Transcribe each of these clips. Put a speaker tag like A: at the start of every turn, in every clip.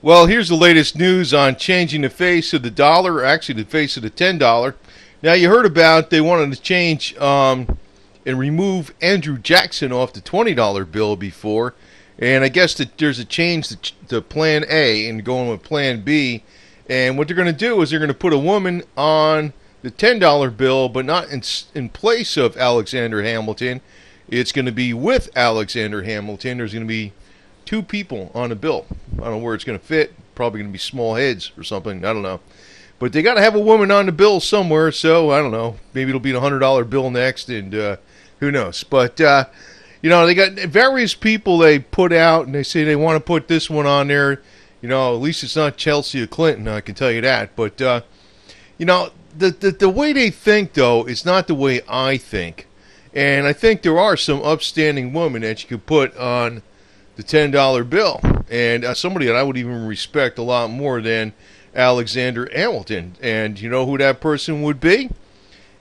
A: Well, here's the latest news on changing the face of the dollar, or actually the face of the $10. Now, you heard about they wanted to change and remove Andrew Jackson off the $20 bill before, and I guess that there's a change to Plan A and going with Plan B, and what they're going to do is they're going to put a woman on the $10 bill, but not in place of Alexander Hamilton. It's going to be with Alexander Hamilton. There's going to be two people on the bill. I don't know where it's going to fit. Probably going to be small heads or something. I don't know. But they got to have a woman on the bill somewhere, so I don't know. Maybe it'll be the $100 bill next, and who knows. But, they got various people they put out, and they say they want to put this one on there. At least it's not Chelsea or Clinton, I can tell you that. But, the way they think, though, is not the way I think. And I think there are some upstanding women that you could put on the $10 bill, and somebody that I would even respect a lot more than Alexander Hamilton. And you know who that person would be?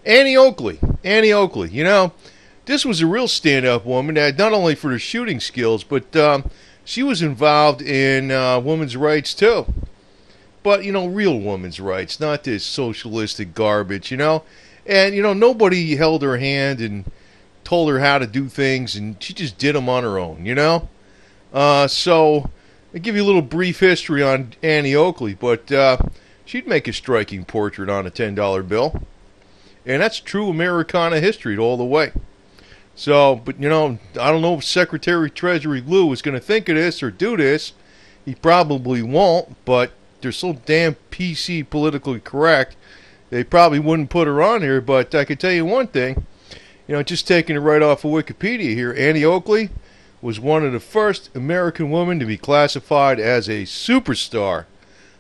A: Annie Oakley. Annie Oakley. This was a real stand-up woman, that not only for her shooting skills, but she was involved in women's rights too. But, real women's rights, not this socialistic garbage, And, nobody held her hand and told her how to do things, and she just did them on her own, So, I'll give you a little brief history on Annie Oakley, but she'd make a striking portrait on a $10 bill. And that's true Americana history all the way. So, but, I don't know if Secretary Treasury Lew is going to think of this or do this. He probably won't, but they're so damn PC politically correct, they probably wouldn't put her on here. But I can tell you one thing, just taking it right off of Wikipedia here, Annie Oakley was one of the first American women to be classified as a superstar.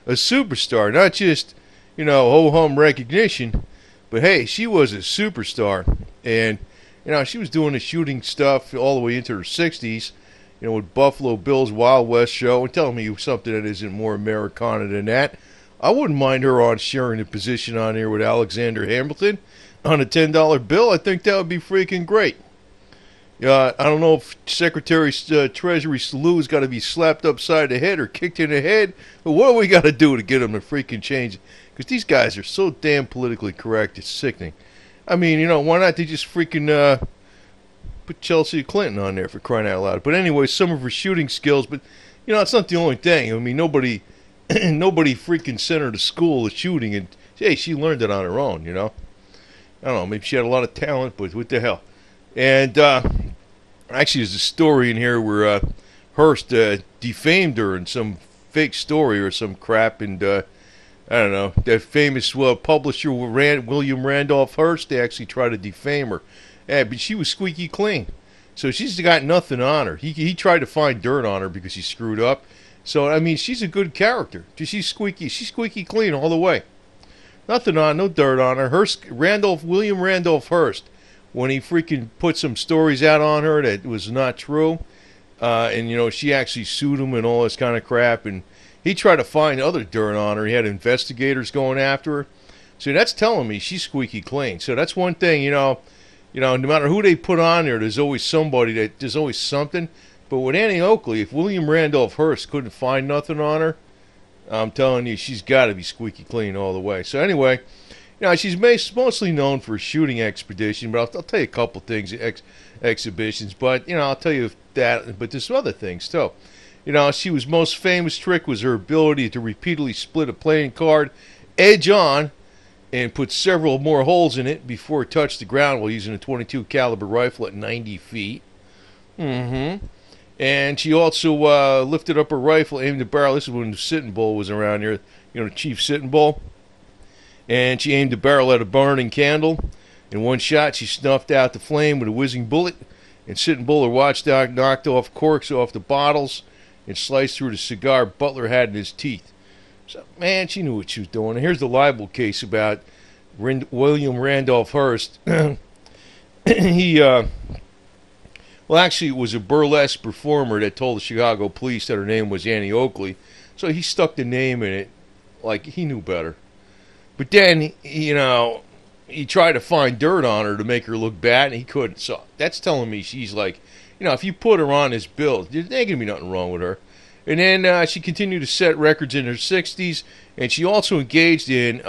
A: A superstar, not just, ho-hum recognition, but hey, she was a superstar. And, she was doing the shooting stuff all the way into her 60s, with Buffalo Bill's Wild West show, and telling me something that isn't more Americana than that. I wouldn't mind her on sharing a position on here with Alexander Hamilton on a $10 bill. I think that would be freaking great. I don't know if Secretary Treasury Lew's got to be slapped upside the head or kicked in the head, but what do we got to do to get them to freaking change it? Because these guys are so damn politically correct, it's sickening. I mean, why not they just freaking put Chelsea Clinton on there, for crying out loud? But anyway, some of her shooting skills, but, it's not the only thing. I mean, nobody freaking sent her to school of shooting, and, hey, she learned it on her own, I don't know, maybe she had a lot of talent, but what the hell. And, actually, there's a story in here where Hearst defamed her in some fake story or some crap, and I don't know, that famous publisher William Randolf Hearst, they actually tried to defame her. Yeah, but she was squeaky clean, so she's got nothing on her. He tried to find dirt on her because he screwed up. So I mean, she's a good character. She's squeaky clean all the way. Nothing on, no dirt on her. William Randolph Hearst, when he freaking put some stories out on her that was not true, and she actually sued him and all this kind of crap, and he tried to find other dirt on her. He had investigators going after her. So that's telling me she's squeaky clean. So that's one thing, no matter who they put on there, there's always there's always something. But with Annie Oakley, if William Randolph Hearst couldn't find nothing on her, I'm telling you, she's got to be squeaky clean all the way. So anyway, she's mostly known for a shooting expedition, but I'll tell you a couple things, exhibitions. But, I'll tell you that, but there's some other things, too. She was most famous trick was her ability to repeatedly split a playing card edge on and put several more holes in it before it touched the ground while using a .22 caliber rifle at 90 feet. And she also lifted up her rifle, aimed the barrel. This is when the Sitting Bull was around here, the Chief Sitting Bull. And she aimed the barrel at a burning candle. In one shot, she snuffed out the flame with a whizzing bullet. And Sitting Bull, her watchdog, knocked off corks off the bottles and sliced through the cigar Butler had in his teeth. So, man, she knew what she was doing. And here's the libel case about William Randolph Hearst. Actually, it was a burlesque performer that told the Chicago police that her name was Annie Oakley. So he stuck the name in it like he knew better. But then, he tried to find dirt on her to make her look bad, and he couldn't. So that's telling me she's like, if you put her on this bill, there ain't going to be nothing wrong with her. And then she continued to set records in her 60s, and she also engaged in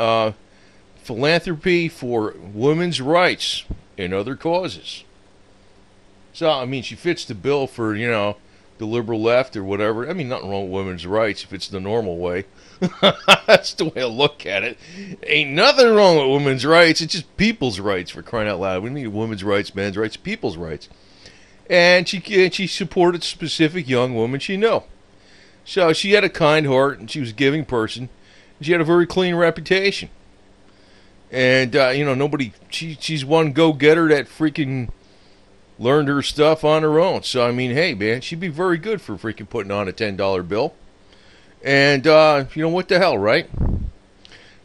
A: philanthropy for women's rights and other causes. So, I mean, she fits the bill for, the liberal left or whatever. I mean, nothing wrong with women's rights if it's the normal way. That's the way I look at it. Ain't nothing wrong with women's rights. It's just people's rights, for crying out loud. We need women's rights, men's rights, people's rights. And she supported specific young women she knew. So she had a kind heart, and she was a giving person. And she had a very clean reputation. And, she's one go-getter that freaking learned her stuff on her own. So, I mean, hey, man, she'd be very good for freaking putting on a $10 bill. And, what the hell, right?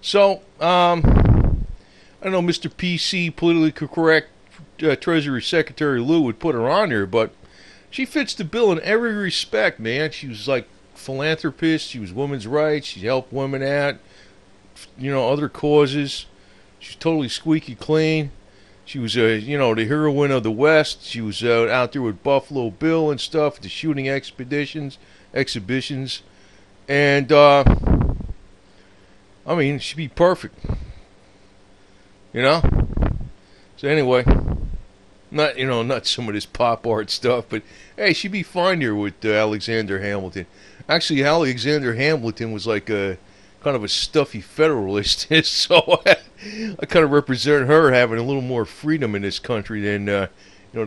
A: So, I don't know, Mr. PC, politically correct Treasury Secretary Lew would put her on there, but she fits the bill in every respect, man. She was like philanthropist. She was women's rights. She helped women out, other causes. She's totally squeaky clean. She was, the heroine of the West. She was out there with Buffalo Bill and stuff, the shooting exhibitions. And, she'd be perfect. So anyway, not some of this pop art stuff, but hey, she'd be fine here with Alexander Hamilton. Actually, Alexander Hamilton was like a kind of a stuffy Federalist, so I kind of represent her having a little more freedom in this country than the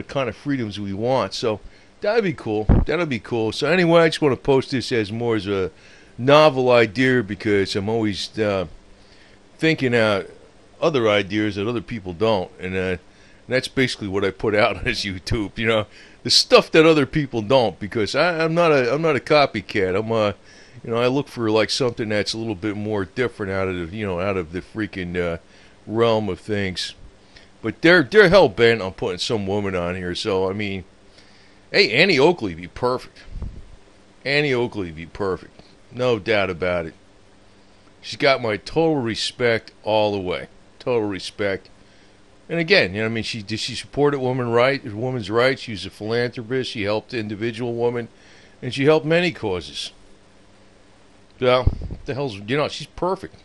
A: kind of freedoms we want. So that'd be cool. So anyway, I just want to post this as more as a novel idea because I'm always thinking out other ideas that other people don't, and that's basically what I put out on this YouTube. The stuff that other people don't, because I'm not a copycat. I look for like something that's a little bit more different out of the freaking realm of things. But they're hell bent on putting some woman on here. So I mean, hey, Annie Oakley be perfect. No doubt about it. She's got my total respect all the way. Total respect. And again, she supported women's rights. She was a philanthropist. She helped individual women, and she helped many causes. So, what the hell's, she's perfect.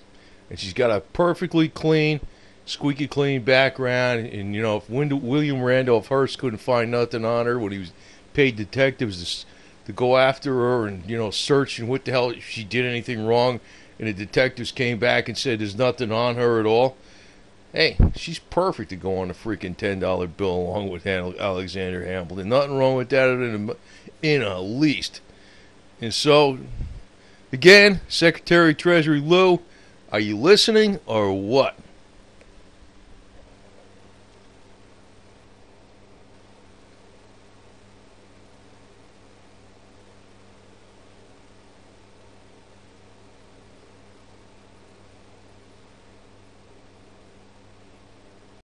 A: And she's got a perfectly clean, squeaky clean background. And, if William Randolph Hearst couldn't find nothing on her when he was paid detectives to go after her and, search and what the hell, if she did anything wrong, and the detectives came back and said there's nothing on her at all. Hey, she's perfect to go on a freaking $10 bill along with Alexander Hamilton. Nothing wrong with that in the least. And so, again, Secretary Treasury Lew, are you listening or what?